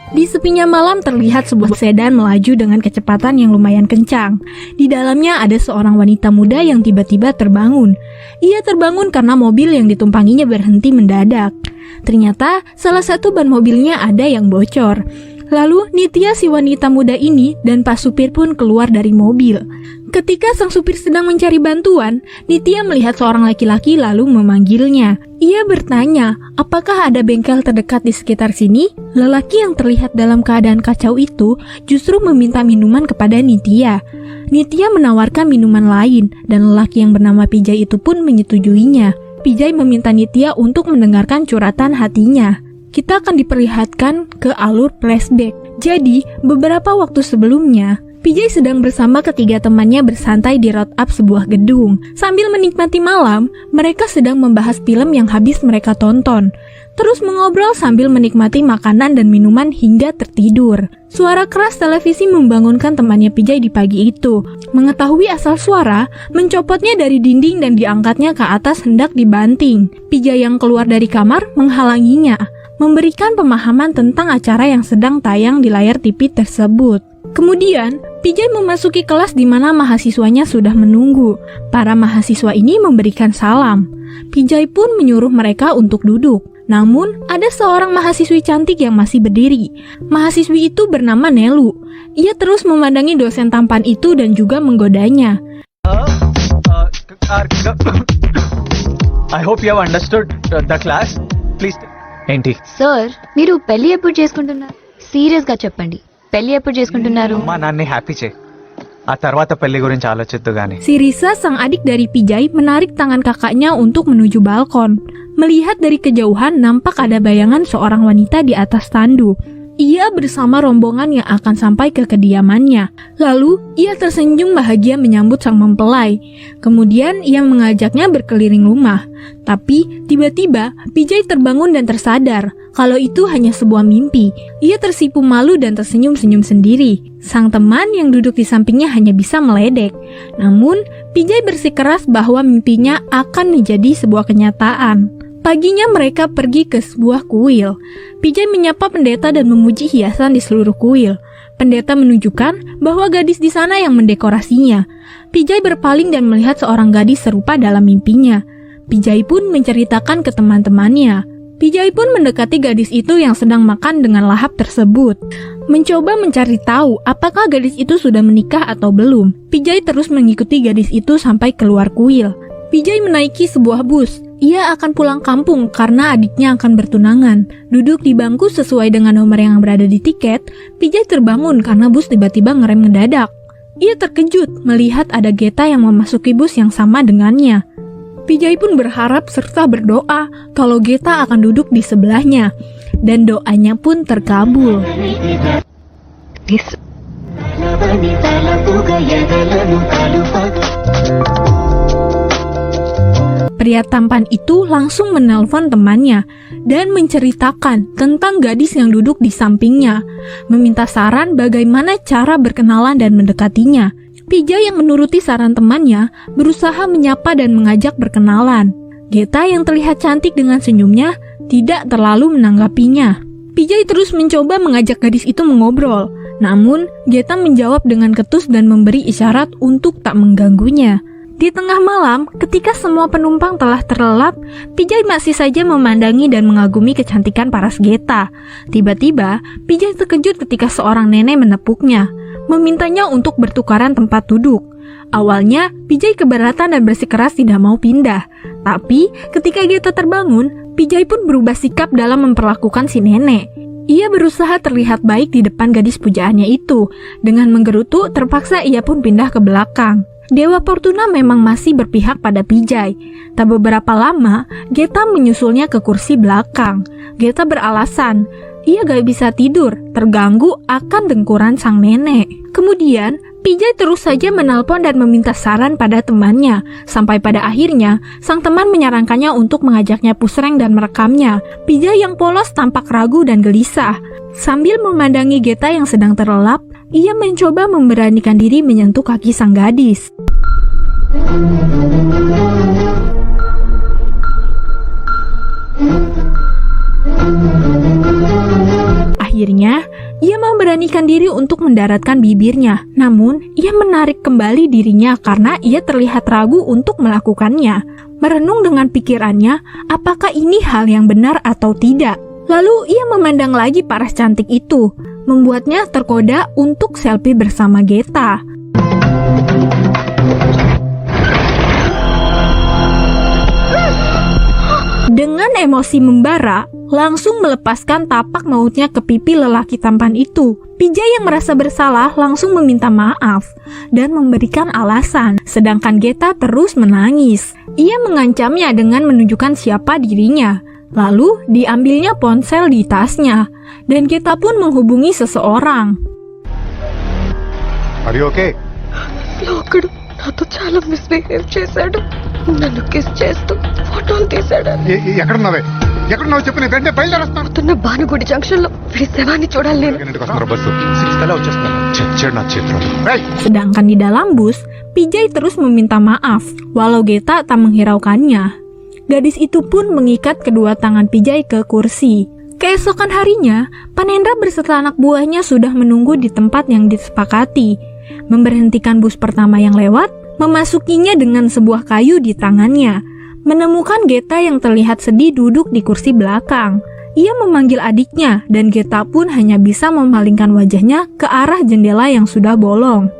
Di sepinya malam terlihat sebuah sedan melaju dengan kecepatan yang lumayan kencang. Di dalamnya ada seorang wanita muda yang tiba-tiba terbangun. Ia terbangun karena mobil yang ditumpanginya berhenti mendadak. Ternyata salah satu ban mobilnya ada yang bocor. Lalu Nitya si wanita muda ini dan Pak Supir pun keluar dari mobil. Ketika sang supir sedang mencari bantuan, Nitya melihat seorang laki-laki lalu memanggilnya. Ia bertanya, apakah ada bengkel terdekat di sekitar sini? Lelaki yang terlihat dalam keadaan kacau itu justru meminta minuman kepada Nitya. Nitya menawarkan minuman lain dan lelaki yang bernama Pijay itu pun menyetujuinya. Pijay meminta Nitya untuk mendengarkan curhatan hatinya. Kita akan diperlihatkan ke alur flashback. Jadi, beberapa waktu sebelumnya, Pijay sedang bersama ketiga temannya bersantai di road up sebuah gedung. Sambil menikmati malam, mereka sedang membahas film yang habis mereka tonton. Terus mengobrol sambil menikmati makanan dan minuman hingga tertidur. Suara keras televisi membangunkan temannya Pijay di pagi itu. Mengetahui asal suara, mencopotnya dari dinding dan diangkatnya ke atas hendak dibanting. Pijay yang keluar dari kamar menghalanginya, memberikan pemahaman tentang acara yang sedang tayang di layar TV tersebut. Kemudian, Pijay memasuki kelas di mana mahasiswanya sudah menunggu. Para mahasiswa ini memberikan salam. Pijay pun menyuruh mereka untuk duduk. Namun, ada seorang mahasiswi cantik yang masih berdiri. Mahasiswi itu bernama Nelu. Ia terus memandangi dosen tampan itu dan juga menggodanya. I hope you have understood the class. Please. ఏంటి సార్ మీరు పెళ్లి ఎప్పుడు చేసుకుంటున్నారు? సీరియస్ గా చెప్పండి, పెళ్లి ఎప్పుడు చేసుకుంటున్నారు? అమ్మా నాన్ని హ్యాపీ చేయి, ఆ తర్వాత పెళ్లి గురించి ఆలోచిద్దు గాని. Si Risa, sang adik dari Pijay, menarik tangan kakaknya untuk menuju balkon. Melihat dari kejauhan, nampak ada bayangan seorang wanita di atas tandu. Ia bersama rombongan yang akan sampai ke kediamannya. Lalu, ia tersenyum bahagia menyambut sang mempelai. Kemudian, ia mengajaknya berkeliling rumah. Tapi, tiba-tiba, Pijay terbangun dan tersadar kalau itu hanya sebuah mimpi. Ia tersipu malu dan tersenyum-senyum sendiri. Sang teman yang duduk di sampingnya hanya bisa meledek. Namun, Pijay bersikeras bahwa mimpinya akan menjadi sebuah kenyataan. Paginya mereka pergi ke sebuah kuil. Pijay menyapa pendeta dan memuji hiasan di seluruh kuil. Pendeta menunjukkan bahwa gadis di sana yang mendekorasinya. Pijay berpaling dan melihat seorang gadis serupa dalam mimpinya. Pijay pun menceritakan ke teman-temannya. Pijay pun mendekati gadis itu yang sedang makan dengan lahap tersebut. Mencoba mencari tahu apakah gadis itu sudah menikah atau belum. Pijay terus mengikuti gadis itu sampai keluar kuil. Pijay menaiki sebuah bus. Ia akan pulang kampung karena adiknya akan bertunangan. Duduk di bangku sesuai dengan nomor yang berada di tiket, Pijay terbangun karena bus tiba-tiba ngerem mendadak. Ia terkejut melihat ada Geta yang memasuki bus yang sama dengannya. Pijay pun berharap serta berdoa kalau Geta akan duduk di sebelahnya. Dan doanya pun terkabul. Pria tampan itu langsung menelpon temannya dan menceritakan tentang gadis yang duduk di sampingnya, meminta saran bagaimana cara berkenalan dan mendekatinya. Pijay yang menuruti saran temannya berusaha menyapa dan mengajak berkenalan. Geta yang terlihat cantik dengan senyumnya tidak terlalu menanggapinya. Pijay terus mencoba mengajak gadis itu mengobrol, namun Geta menjawab dengan ketus dan memberi isyarat untuk tak mengganggunya. Di tengah malam, ketika semua penumpang telah terlelap, Pijay masih saja memandangi dan mengagumi kecantikan paras Geta. Tiba-tiba, Pijay terkejut ketika seorang nenek menepuknya, memintanya untuk bertukaran tempat duduk. Awalnya, Pijay keberatan dan bersikeras tidak mau pindah. Tapi, ketika Geta terbangun, Pijay pun berubah sikap dalam memperlakukan si nenek. Ia berusaha terlihat baik di depan gadis pujaannya itu. Dengan menggerutu, terpaksa ia pun pindah ke belakang. Dewa Fortuna memang masih berpihak pada Pijay. Tak beberapa lama, Geta menyusulnya ke kursi belakang. Geta beralasan, ia gak bisa tidur, terganggu akan dengkuran sang nenek. Kemudian, Pijay terus saja menelpon dan meminta saran pada temannya. Sampai pada akhirnya, sang teman menyarankannya untuk mengajaknya pusreng dan merekamnya. Pijay yang polos tampak ragu dan gelisah. Sambil memandangi Geta yang sedang terlelap, ia mencoba memberanikan diri menyentuh kaki sang gadis. Akhirnya, ia memberanikan diri untuk mendaratkan bibirnya. Namun, ia menarik kembali dirinya karena ia terlihat ragu untuk melakukannya. Merenung dengan pikirannya, apakah ini hal yang benar atau tidak. Lalu, ia memandang lagi paras cantik itu, membuatnya tergoda untuk selfie bersama Geta. Dengan emosi membara, langsung melepaskan tapak mautnya ke pipi lelaki tampan itu. Pijay yang merasa bersalah langsung meminta maaf dan memberikan alasan, sedangkan Geta terus menangis. Ia mengancamnya dengan menunjukkan siapa dirinya. Lalu diambilnya ponsel di tasnya, dan Geta pun menghubungi seseorang. Are you okay? లోకుడు నాతో చాలా మిస్బిహేవ్ చేశాడు. నన్ను కిస్ చేస్తూ ఫోటోలు తీశాడు. ఎక్కడున్నావే చెప్పు, నేను వెంటనే బయలుదేరొస్తాను. పొద్దున్న భానుగుడి జంక్షన్ లో వీడి శవాన్ని చూడాలి నేను. బస్సు 6 కల్లా వచ్చేస్తాను. చచ్చాడు నా చేతిలో. Sedangkan di dalam bus, Pijay terus meminta maaf, walau Geta tak menghiraukannya. Gadis itu pun mengikat kedua tangan Pijay ke kursi. Keesokan harinya, Panendra beserta anak buahnya sudah menunggu di tempat yang disepakati. Memberhentikan bus pertama yang lewat, memasukinya dengan sebuah kayu di tangannya. Menemukan Geta yang terlihat sedih duduk di kursi belakang. Ia memanggil adiknya dan Geta pun hanya bisa memalingkan wajahnya ke arah jendela yang sudah bolong.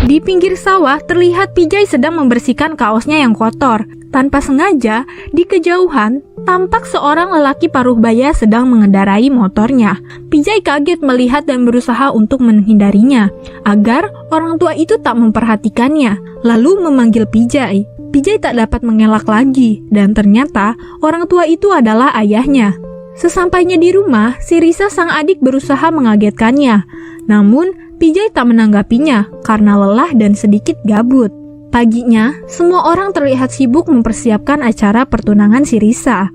Di pinggir sawah terlihat Pijay sedang membersihkan kaosnya yang kotor. Tanpa sengaja, di kejauhan, tampak seorang lelaki paruh baya sedang mengendarai motornya. Pijay kaget melihat dan berusaha untuk menghindarinya, agar orang tua itu tak memperhatikannya, lalu memanggil Pijay. Pijay tak dapat mengelak lagi, dan ternyata orang tua itu adalah ayahnya. Sesampainya di rumah, si Risa sang adik berusaha mengagetkannya. Namun, Pijay tak menanggapinya karena lelah dan sedikit gabut. Paginya, semua orang terlihat sibuk mempersiapkan acara pertunangan si Risa.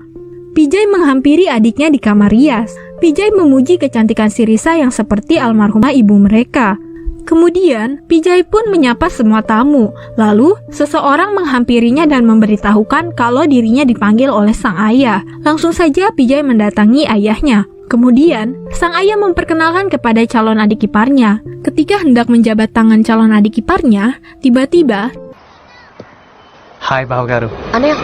Pijay menghampiri adiknya di kamar rias. Pijay memuji kecantikan si Risa yang seperti almarhumah ibu mereka. Kemudian, Pijay pun menyapa semua tamu. Lalu, seseorang menghampirinya dan memberitahukan kalau dirinya dipanggil oleh sang ayah. Langsung saja Pijay mendatangi ayahnya. Kemudian, sang ayah memperkenalkan kepada calon adik iparnya. Ketika hendak menjabat tangan calon adik iparnya, tiba-tiba, Hi, Bawagaru. అనయ్య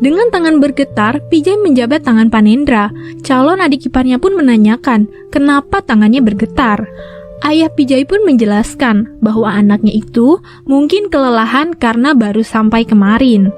dengan tangan bergetar, Pijay menjabat tangan Panendra. Calon adik iparnya pun menanyakan, kenapa tangannya bergetar. Ayah Pijay pun menjelaskan bahwa anaknya itu mungkin kelelahan karena baru sampai kemarin.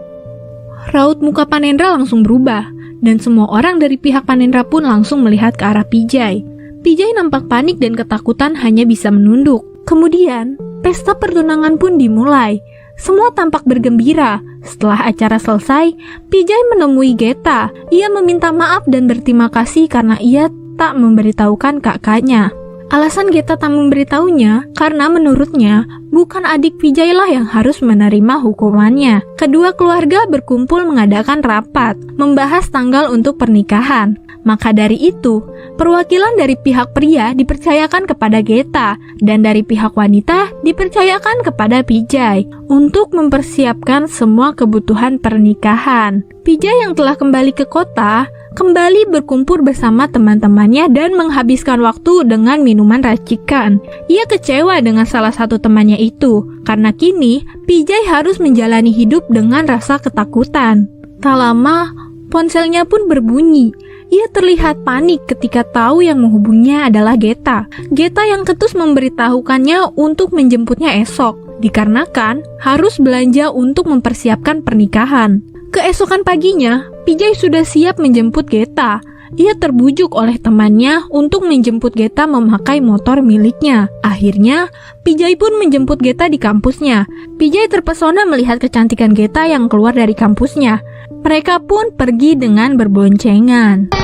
Raut muka Panendra langsung berubah, dan semua orang dari pihak Panendra pun langsung melihat ke arah Pijay. Pijay nampak panik dan ketakutan hanya bisa menunduk. Kemudian, pesta pertunangan pun dimulai. Semua tampak bergembira. Setelah acara selesai, Pijay menemui Geta. Ia meminta maaf dan berterima kasih karena ia tak memberitahukan kakaknya. Alasan Geta tak memberitahunya karena menurutnya bukan adik Pijay lah yang harus menerima hukumannya. Kedua keluarga berkumpul mengadakan rapat, membahas tanggal untuk pernikahan. Maka dari itu, perwakilan dari pihak pria dipercayakan kepada Geta dan dari pihak wanita dipercayakan kepada Pijay untuk mempersiapkan semua kebutuhan pernikahan. Pijay yang telah kembali ke kota kembali berkumpul bersama teman-temannya dan menghabiskan waktu dengan minuman racikan. Ia kecewa dengan salah satu temannya itu karena kini Pijay harus menjalani hidup dengan rasa ketakutan. Tak lama, ponselnya pun berbunyi. Ia terlihat panik ketika tahu yang menghubunginya adalah Geta. Geta yang ketus memberitahukannya untuk menjemputnya esok, dikarenakan harus belanja untuk mempersiapkan pernikahan. Keesokan paginya, Pijay sudah siap menjemput Geta. Ia terbujuk oleh temannya untuk menjemput Geta memakai motor miliknya. Akhirnya, Pijay pun menjemput Geta di kampusnya. Pijay terpesona melihat kecantikan Geta yang keluar dari kampusnya. Mereka pun pergi dengan berboncengan.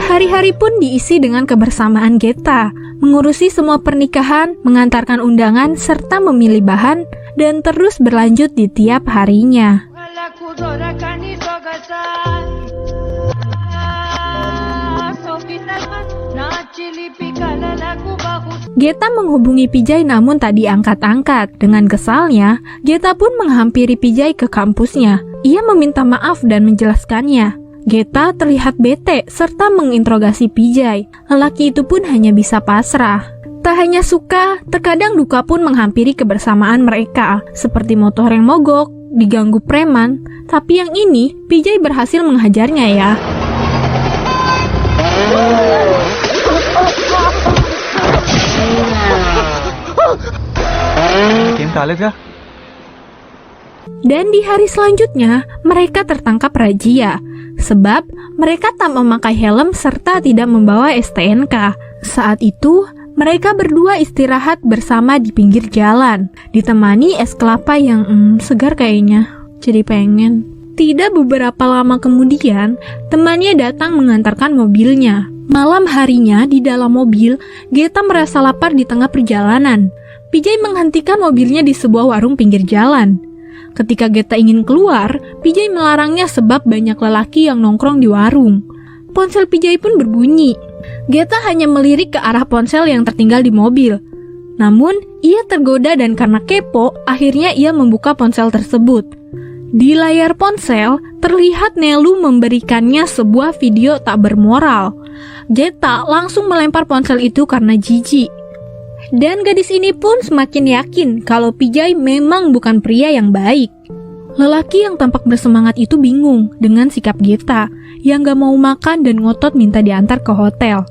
Hari-hari pun diisi dengan kebersamaan Geta, mengurusi semua pernikahan, mengantarkan undangan, serta memilih bahan, dan terus berlanjut di tiap harinya. Geta menghubungi Pijay namun tak diangkat-angkat. Dengan kesalnya, Geta pun menghampiri Pijay ke kampusnya. Ia meminta maaf dan menjelaskannya. Geta terlihat bete serta menginterogasi Pijay. Lelaki itu pun hanya bisa pasrah. Tak hanya suka, terkadang duka pun menghampiri kebersamaan mereka, seperti motor yang mogok, diganggu preman. Tapi yang ini, Pijay berhasil menghajarnya ya. Dan di hari selanjutnya, mereka tertangkap razia. Sebab mereka tak memakai helm serta tidak membawa STNK. Saat itu, mereka berdua istirahat bersama di pinggir jalan, ditemani es kelapa yang segar kayaknya. Jadi pengen. Tidak beberapa lama kemudian, temannya datang mengantarkan mobilnya. Malam harinya di dalam mobil, Geta merasa lapar di tengah perjalanan. Pijay menghentikan mobilnya di sebuah warung pinggir jalan. Ketika Geta ingin keluar, Pijay melarangnya sebab banyak lelaki yang nongkrong di warung. Ponsel Pijay pun berbunyi. Geta hanya melirik ke arah ponsel yang tertinggal di mobil. Namun, ia tergoda dan karena kepo, akhirnya ia membuka ponsel tersebut. Di layar ponsel, terlihat Nelu memberikannya sebuah video tak bermoral. Geta langsung melempar ponsel itu karena jijik. Dan gadis ini pun semakin yakin kalau Pijay memang bukan pria yang baik. Lelaki yang tampak bersemangat itu bingung dengan sikap Geta yang gak mau makan dan ngotot minta diantar ke hotel.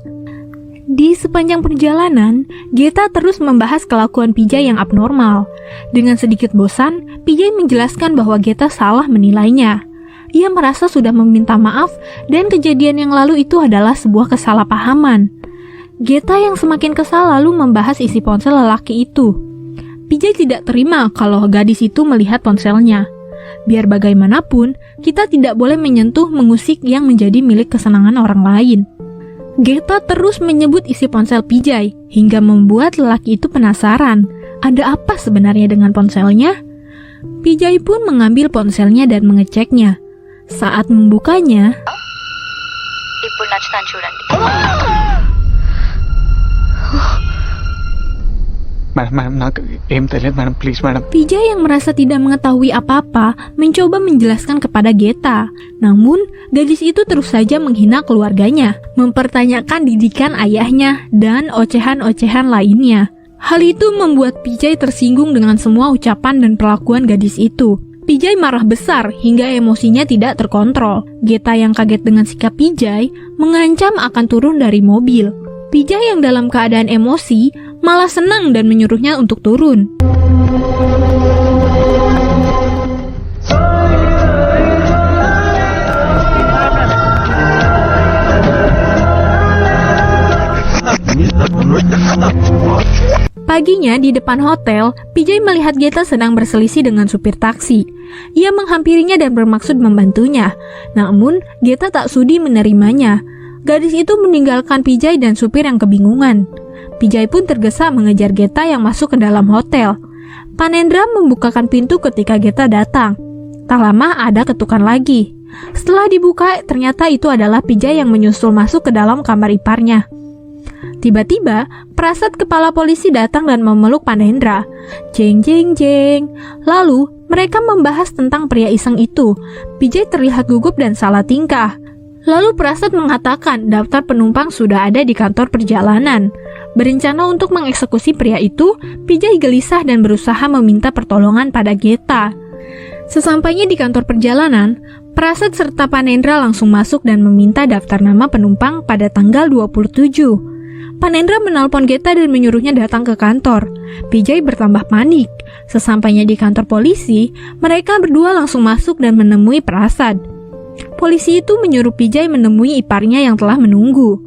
Di sepanjang perjalanan, Geta terus membahas kelakuan Pijay yang abnormal. Dengan sedikit bosan, Pijay menjelaskan bahwa Geta salah menilainya. Ia merasa sudah meminta maaf dan kejadian yang lalu itu adalah sebuah kesalahpahaman. Geta yang semakin kesal lalu membahas isi ponsel lelaki itu. Pijay tidak terima kalau gadis itu melihat ponselnya. Biar bagaimanapun, kita tidak boleh menyentuh mengusik yang menjadi milik kesenangan orang lain. Geta terus menyebut isi ponsel Pijay hingga membuat lelaki itu penasaran. Ada apa sebenarnya dengan ponselnya? Pijay pun mengambil ponselnya dan mengeceknya. Saat membukanya, ఇప్పుడు నచ్చుతాను చూడండి. Madam, నాకు ఏం తెలియదు madam, please madam. Pijay yang merasa tidak mengetahui apa-apa mencoba menjelaskan kepada Geta. Namun, gadis itu terus saja menghina keluarganya, mempertanyakan didikan ayahnya, dan ocehan-ocehan lainnya. Hal itu membuat Pijay tersinggung dengan semua ucapan dan perlakuan gadis itu. Pijay marah besar hingga emosinya tidak terkontrol. Geta yang kaget dengan sikap Pijay mengancam akan turun dari mobil. Pijay yang dalam keadaan emosi malah senang dan menyuruhnya untuk turun. Paginya di depan hotel, Pijay melihat Geta sedang berselisih dengan supir taksi. Ia menghampirinya dan bermaksud membantunya. Namun, Geta tak sudi menerimanya. Gadis itu meninggalkan Pijay dan supir yang kebingungan. Pijay pun tergesa mengejar Geta yang masuk ke dalam hotel. Panendra membukakan pintu ketika Geta datang. Tak lama ada ketukan lagi. Setelah dibuka, ternyata itu adalah Pijay yang menyusul masuk ke dalam kamar iparnya. Tiba-tiba, Prasad kepala polisi datang dan memeluk Panendra. Jeng jeng jeng. Lalu, mereka membahas tentang pria iseng itu. Pijay terlihat gugup dan salah tingkah. Lalu Prasad mengatakan daftar penumpang sudah ada di kantor perjalanan. Berencana untuk mengeksekusi pria itu, Pijay gelisah dan berusaha meminta pertolongan pada Geta. Sesampainya di kantor perjalanan, Prasad serta Panendra langsung masuk dan meminta daftar nama penumpang pada tanggal 27. Panendra menelpon Geta dan menyuruhnya datang ke kantor. Pijay bertambah panik. Sesampainya di kantor polisi, mereka berdua langsung masuk dan menemui Prasad. Polisi itu menyuruh Pijay menemui iparnya yang telah menunggu.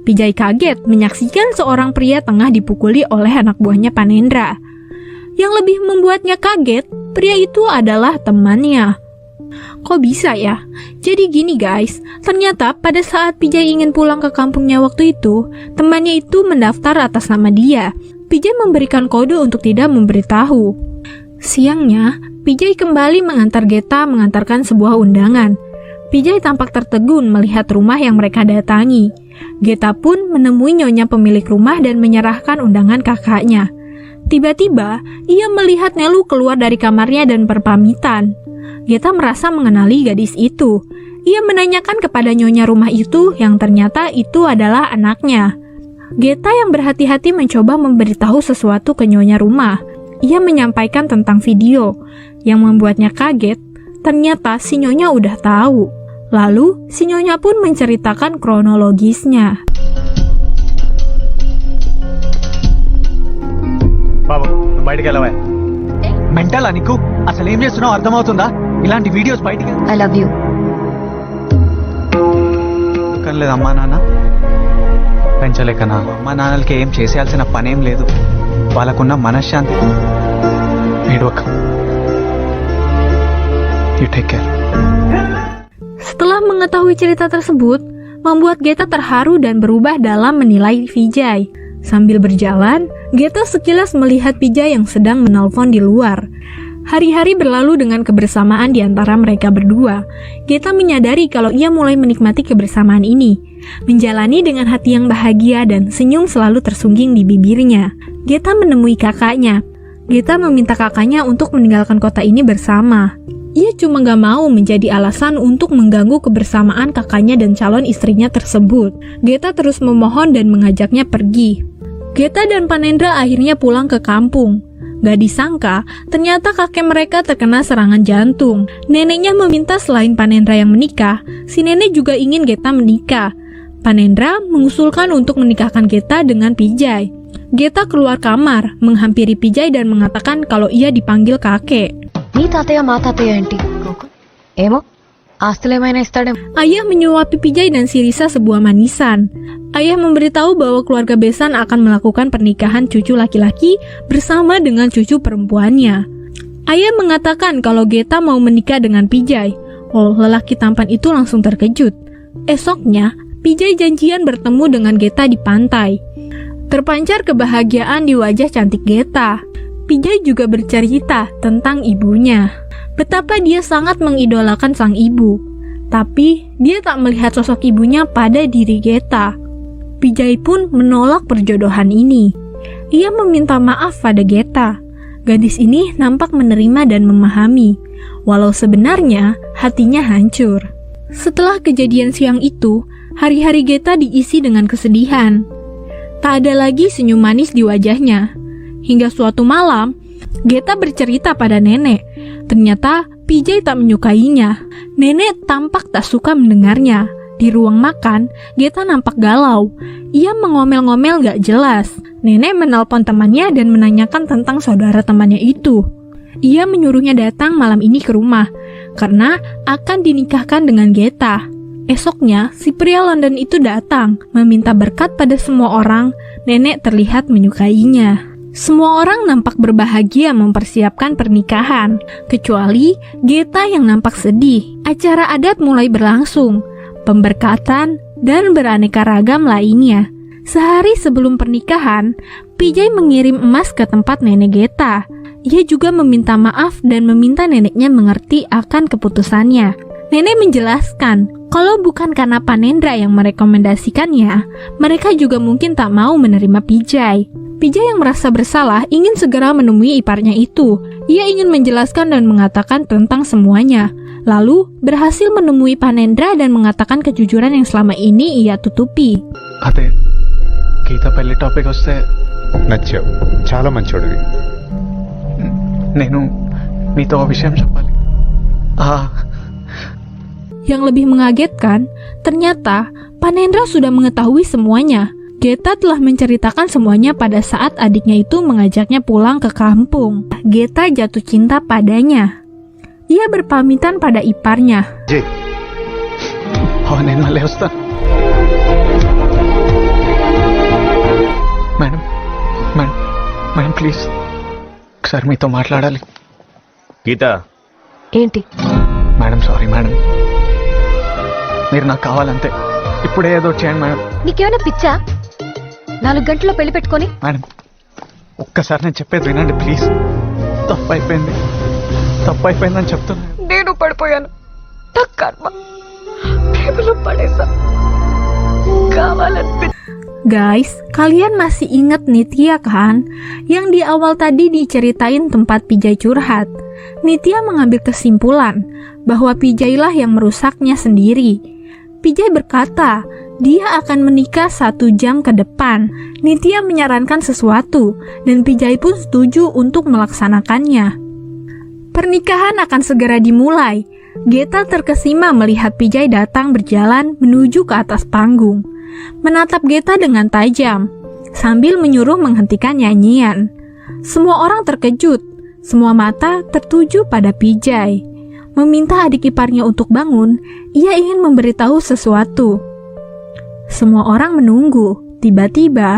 Pijay kaget menyaksikan seorang pria tengah dipukuli oleh anak buahnya Panendra. Yang lebih membuatnya kaget, pria itu adalah temannya. Kok bisa ya? Jadi gini guys, ternyata pada saat Pijay ingin pulang ke kampungnya waktu itu, temannya itu mendaftar atas nama dia. Pijay memberikan kode untuk tidak memberitahu. Siangnya, Pijay kembali mengantar Geta mengantarkan sebuah undangan. Vijay tampak tertegun melihat rumah yang mereka datangi. Geta pun menemui nyonya pemilik rumah dan menyerahkan undangan kakaknya. Tiba-tiba, ia melihat Nelu keluar dari kamarnya dan berpamitan. Geta merasa mengenali gadis itu. Ia menanyakan kepada nyonya rumah itu yang ternyata itu adalah anaknya. Geta yang berhati-hati mencoba memberitahu sesuatu ke nyonya rumah. Ia menyampaikan tentang video. Yang membuatnya kaget, ternyata si nyonya udah tahu. Lalu, si nyonya pun menceritakan kronologisnya. బాబు బయటికి వెళ్ళవా మెంటలా నీకు అసలు ఏం చేస్తున్నావు అర్థమవుతుందా ఇలాంటి వీడియోస్ బయటికి ఐ లవ్ యూ. లేదు అమ్మా నాన్న పెంచలేకనా అమ్మా నాన్నలకి ఏం చేసేయాల్సిన పనేం లేదు వాళ్ళకున్న మనశ్శాంతి ఏడవక you take care. Setelah mengetahui cerita tersebut, membuat Geta terharu dan berubah dalam menilai Vijay. Sambil berjalan, Geta sekilas melihat Vijay yang sedang menelpon di luar. Hari-hari berlalu dengan kebersamaan di antara mereka berdua. Geta menyadari kalau ia mulai menikmati kebersamaan ini, menjalani dengan hati yang bahagia dan senyum selalu tersungging di bibirnya. Geta menemui kakaknya. Geta meminta kakaknya untuk meninggalkan kota ini bersama. Ia cuma gak mau menjadi alasan untuk mengganggu kebersamaan kakaknya dan calon istrinya tersebut. Geta terus memohon dan mengajaknya pergi. Geta dan Panendra akhirnya pulang ke kampung. Gak disangka, ternyata kakek mereka terkena serangan jantung. Neneknya meminta selain Panendra yang menikah, si nenek juga ingin Geta menikah. Panendra mengusulkan untuk menikahkan Geta dengan Vijay. Geta keluar kamar, menghampiri Vijay dan mengatakan kalau ia dipanggil kakek. మీ తాతయ్య మా తాతయ్య ఏంటి? ఏమో ఆస్తులు ఏమైనా ఇస్తాడేమో. Ayah menyuapi Vijay dan si Risa sebuah manisan. Ayah memberitahu bahwa keluarga besan akan melakukan pernikahan cucu laki-laki bersama dengan cucu perempuannya. Ayah mengatakan kalau Geta mau menikah dengan Vijay. Lelaki tampan itu langsung terkejut. Esoknya, Vijay janjian bertemu dengan Geta di pantai. Terpancar kebahagiaan di wajah cantik Geta. Vijay juga bercerita tentang ibunya. Betapa dia sangat mengidolakan sang ibu. Tapi, dia tak melihat sosok ibunya pada diri Geta. Vijay pun menolak perjodohan ini. Ia meminta maaf pada Geta. Gadis ini nampak menerima dan memahami, walau sebenarnya hatinya hancur. Setelah kejadian siang itu, hari-hari Geta diisi dengan kesedihan. Tak ada lagi senyum manis di wajahnya. Hingga suatu malam, Geta bercerita pada nenek. Ternyata Vijay tak menyukainya. Nenek tampak tak suka mendengarnya. Di ruang makan, Geta nampak galau. Ia mengomel-ngomel gak jelas. Nenek menelpon temannya dan menanyakan tentang saudara temannya itu. Ia menyuruhnya datang malam ini ke rumah, karena akan dinikahkan dengan Geta. Esoknya, si pria London itu datang, meminta berkat pada semua orang. Nenek terlihat menyukainya. Semua orang nampak berbahagia mempersiapkan pernikahan, kecuali Geta yang nampak sedih. Acara adat mulai berlangsung, pemberkatan, dan beraneka ragam lainnya. Sehari sebelum pernikahan, Vijay mengirim emas ke tempat nenek Geta. Ia juga meminta maaf dan meminta neneknya mengerti akan keputusannya. Nenek menjelaskan, kalau bukan karena Panendra yang merekomendasikannya, mereka juga mungkin tak mau menerima Vijay. Vijay yang merasa bersalah ingin segera menemui iparnya itu. Ia ingin menjelaskan dan mengatakan tentang semuanya. Lalu berhasil menemui Panendra dan mengatakan kejujuran yang selama ini ia tutupi. అదే గీత పెళ్లి టాపిక్ వస్తే నచ్చావు, చాలా మంచోడివి. నేను నీతో ఒక విషయం చెప్పాలి. Yang lebih mengagetkan, ternyata Panendra sudah mengetahui semuanya. Geta telah menceritakan semuanya pada saat adiknya itu mengajaknya pulang ke kampung. Geta jatuh cinta padanya. Ia berpamitan pada iparnya. జై నేను మళ్ళీ వస్తాను. మేడం మేడం మేడం ప్లీజ్ ఒకసారి మీతో మాట్లాడాలి. గీత, ఏంటి? Madam sorry madam, మీరు నాకు కావాలంతే. ఇప్పుడే ఏదో చేయండి మేడం. నీకేమైనా పిచ్చా? 4 గంటల్లో పెళ్లి పెట్టుకొని మేడం ఒక్కసారి నేను చెప్పేది వినండి ప్లీజ్. తప్పైపోయిందని చెప్తున్నాను. నేను పడిపోయాను. నా కర్మ పడేసా కావాలనిపి Guys, kalian masih inget Nitya kan? Yang di awal tadi diceritain tempat Pijay curhat. Nitya mengambil kesimpulan bahwa Pijay lah yang merusaknya sendiri. Pijay berkata, dia akan menikah 1 jam ke depan. Nitya menyarankan sesuatu, dan Pijay pun setuju untuk melaksanakannya. Pernikahan akan segera dimulai. Geta terkesima melihat Pijay datang berjalan menuju ke atas panggung. Menatap Geta dengan tajam, sambil menyuruh menghentikan nyanyian. Semua orang terkejut, semua mata tertuju pada Pijay. Meminta adik iparnya untuk bangun, ia ingin memberitahu sesuatu. Semua orang menunggu, tiba-tiba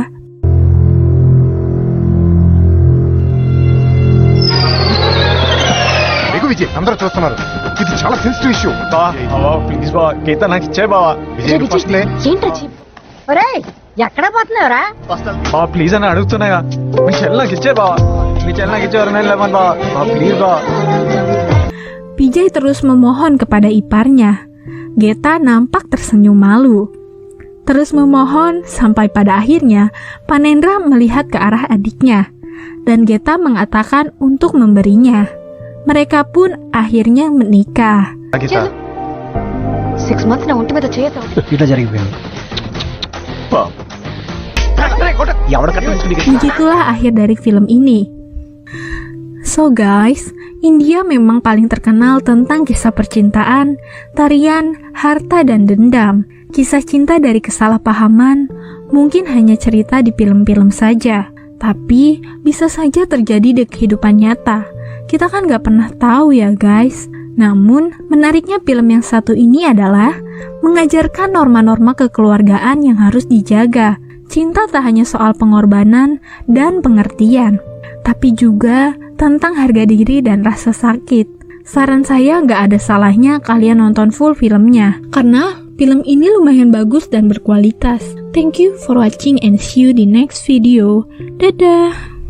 రేగు విజయ్ అందరూ చూస్తున్నారు ఇది చాలా sensitive issue బావా ప్లీజ్ బావా గీత నాకు ఇచ్చే బావా విజయ్ ఫస్ట్ లే ఎక్కడ పోతున్నావురా బావా ప్లీజ్ అని అడుగుతున్నాయా మీ చెల్లి నాకు ఇచ్చే బావా మీ చెల్లి నాకు ఇచ్చే ఎవరైనా లేమని బావా ప్లీజ్ బావా Pijay terus memohon kepada iparnya. Geta nampak tersenyum malu. Terus memohon sampai pada akhirnya Panendra melihat ke arah adiknya dan Geta mengatakan untuk memberinya. Mereka pun akhirnya menikah. గీత 6 months నా ఒంటి మీద చేసావు. ఇట్లా జరిగిపోయింది ఎవడ కట్టించుకుని Begitulah akhir dari film ini. So guys, India memang paling terkenal tentang kisah percintaan, tarian, harta, dan dendam. Kisah cinta dari kesalahpahaman mungkin hanya cerita di film-film saja, tapi bisa saja terjadi di kehidupan nyata. Kita kan gak pernah tahu ya guys. Namun, menariknya film yang satu ini adalah mengajarkan norma-norma kekeluargaan yang harus dijaga. Cinta tak hanya soal pengorbanan dan pengertian, tapi juga tentang harga diri dan rasa sakit. Saran saya gak ada salahnya kalian nonton full filmnya, karena film ini lumayan bagus dan berkualitas. Thank you for watching and see you di next video. Dadah!